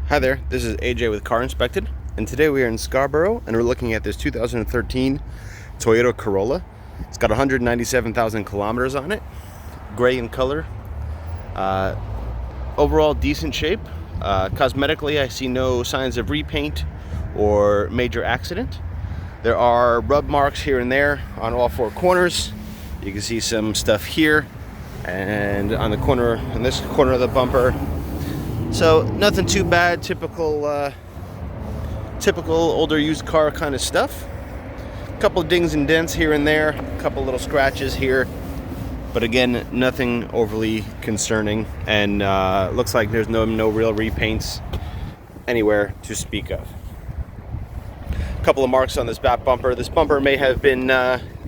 Hi there, this is AJ with Car Inspected, and today we are in Scarborough and we're looking at this 2013 Toyota Corolla. It's got 197,000 kilometers on it, gray in color. Overall decent shape. Cosmetically, I see no signs of repaint or major accident. There are rub marks here and there on all four corners. You can see some stuff here and on the corner, in this corner of the bumper. So nothing too bad, typical older used car kind of stuff. A couple of dings and dents here and there, a couple little scratches here, but again, nothing overly concerning, and looks like there's no real repaints anywhere to speak of. A couple of marks on this back bumper. This bumper may have been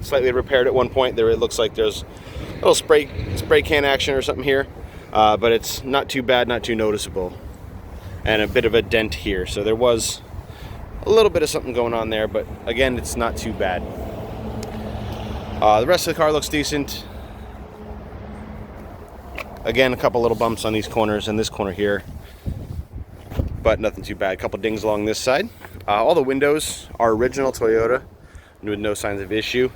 slightly repaired at one point. There, it looks like there's a little spray can action or something here. But it's not too bad, not too noticeable. And a bit of a dent here. So there was a little bit of something going on there, but again, it's not too bad. The rest of the car looks decent. Again, a couple little bumps on these corners and this corner here, but nothing too bad. A couple dings along this side. All the windows are original Toyota with no signs of issue.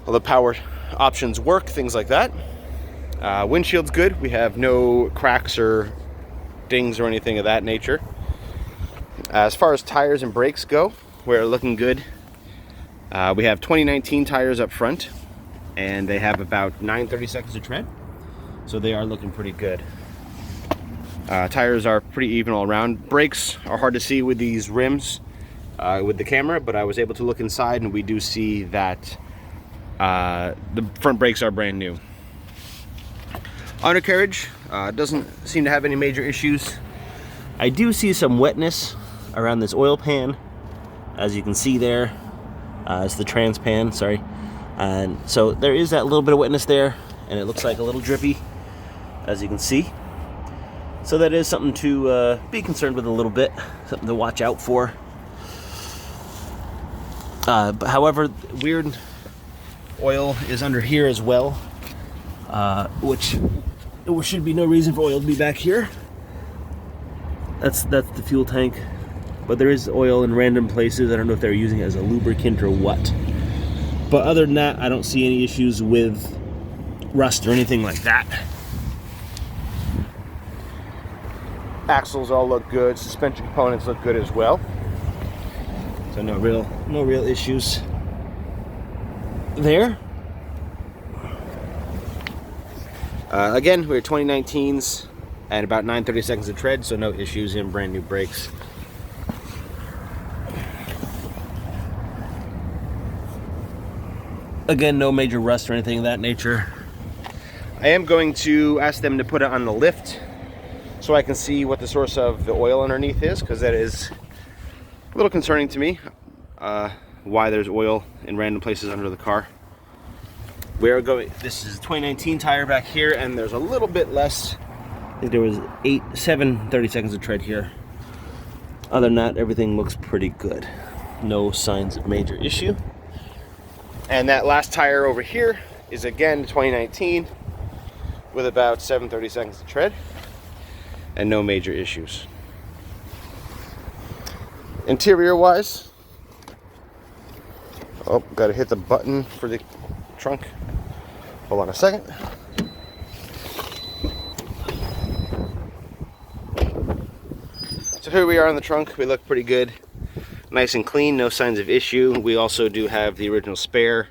All the power options work, things like that. Windshield's good. We have no cracks or dings or anything of that nature. As far as tires and brakes go, we're looking good. We have 2019 tires up front, and they have about 9/32 of tread, so they are looking pretty good. Tires are pretty even all around. Brakes are hard to see with these rims with the camera, but I was able to look inside, and we do see that the front brakes are brand new. Undercarriage doesn't seem to have any major issues. I do see some wetness around this oil pan, as you can see there. It's the trans pan, sorry. And so there is that little bit of wetness there, and it looks like a little drippy, as you can see. So that is something to be concerned with a little bit, something to watch out for. But however, weird oil is under here as well, which there should be no reason for oil to be back here. That's the fuel tank, but there is oil in random places. I don't know if they're using it as a lubricant or what. But other than that, I don't see any issues with rust or anything like that. Axles all look good. Suspension components look good as well. So no real issues there. Again, we're 2019s and about 9/32 of tread, so no issues in brand new brakes. Again, no major rust or anything of that nature. I am going to ask them to put it on the lift so I can see what the source of the oil underneath is, because that is a little concerning to me, why there's oil in random places under the car. We are going, this is a 2019 tire back here, and there's a little bit less. I think there was 7/32 of tread here. Other than that, everything looks pretty good. No signs of major issue. And that last tire over here is again 2019 with about 7/32 of tread and no major issues. Interior wise, oh, gotta hit the button for the trunk. Hold on a second. So here we are in the trunk. We look pretty good. Nice and clean, no signs of issue. We also do have the original spare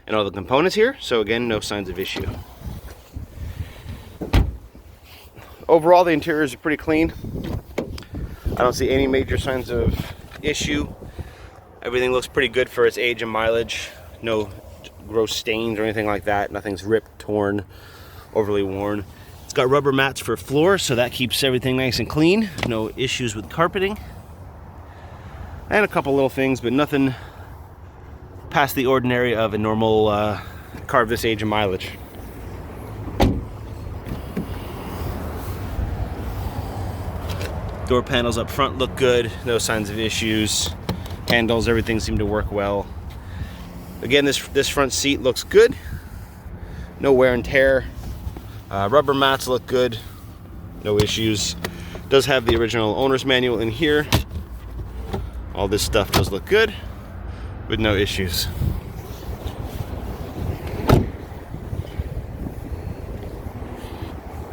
and all the components here. So again, no signs of issue. Overall, the interiors are pretty clean. I don't see any major signs of issue. Everything looks pretty good for its age and mileage. No gross stains or anything like that. Nothing's ripped, torn, overly worn. It's got rubber mats for floors, so that keeps everything nice and clean. No issues with carpeting. And a couple little things, but nothing past the ordinary of a normal car of this age and mileage. Door panels up front look good. No signs of issues. Handles, everything seemed to work well. Again, this front seat looks good. No wear and tear. Rubber mats look good. No issues. Does have the original owner's manual in here. All this stuff does look good with no issues.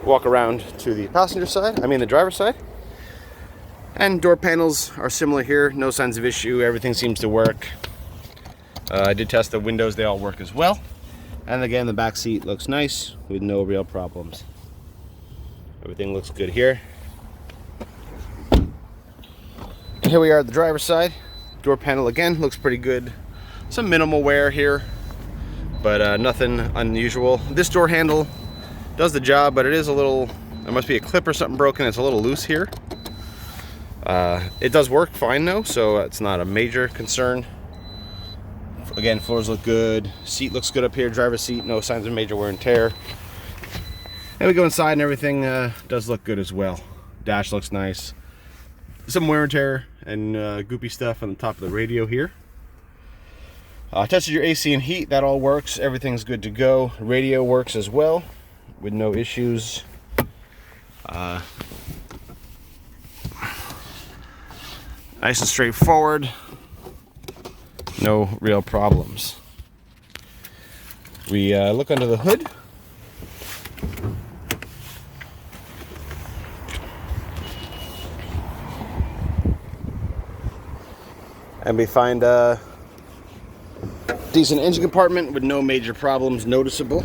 Walk around to the passenger side, the driver's side. And door panels are similar here, no signs of issue, everything seems to work. I did test the windows, they all work as well. And again, the back seat looks nice with no real problems. Everything looks good here. And here we are at the driver's side. Door panel again looks pretty good. Some minimal wear here, but nothing unusual. This door handle does the job, but it is a little, there must be a clip or something broken. It's a little loose here. It does work fine though, so it's not a major concern. Again, floors look good. Seat looks good up here, driver's seat, no signs of major wear and tear. And we go inside and everything does look good as well. Dash looks nice. Some wear and tear and goopy stuff on the top of the radio here. Tested your AC and heat, that all works. Everything's good to go. Radio works as well with no issues. Nice and straightforward. No real problems. We look under the hood. And we find a decent engine compartment with no major problems noticeable.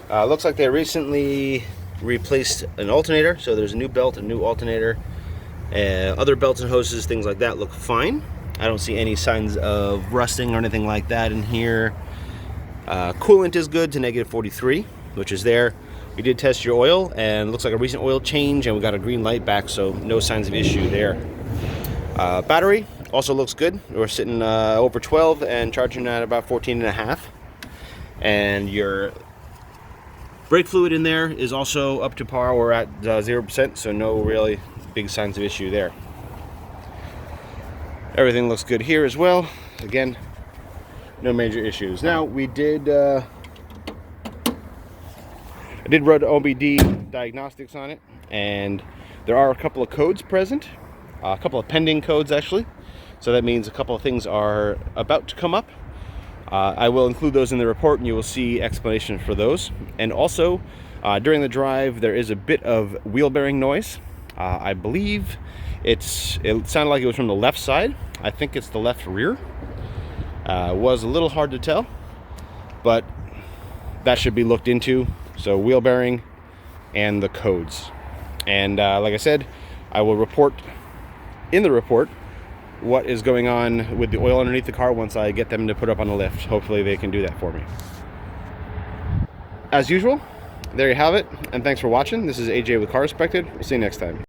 Looks like they recently replaced an alternator, so there's a new belt, a new alternator. Other belts and hoses, things like that look fine. I don't see any signs of rusting or anything like that in here. Coolant is good to -43, which is there. We did test your oil, and it looks like a recent oil change, and we got a green light back, so no signs of issue there. Battery also looks good. We're sitting over 12 and charging at about 14.5. And your brake fluid in there is also up to par. We're at 0%, so no really big signs of issue there. Everything looks good here as well. Again, no major issues. Now, we did I did run OBD diagnostics on it, and there are a couple of codes present, a couple of pending codes actually. So that means a couple of things are about to come up. I will include those in the report, and you will see explanation for those. And also, during the drive, there is a bit of wheel bearing noise. I believe it sounded like it was from the left side. I think it's the left rear. Was a little hard to tell, but that should be looked into. So wheel bearing and the codes. And like I said, I will report in the report what is going on with the oil underneath the car once I get them to put up on the lift. Hopefully they can do that for me. As usual, there you have it, and thanks for watching. This is AJ with Car Respected. We'll see you next time.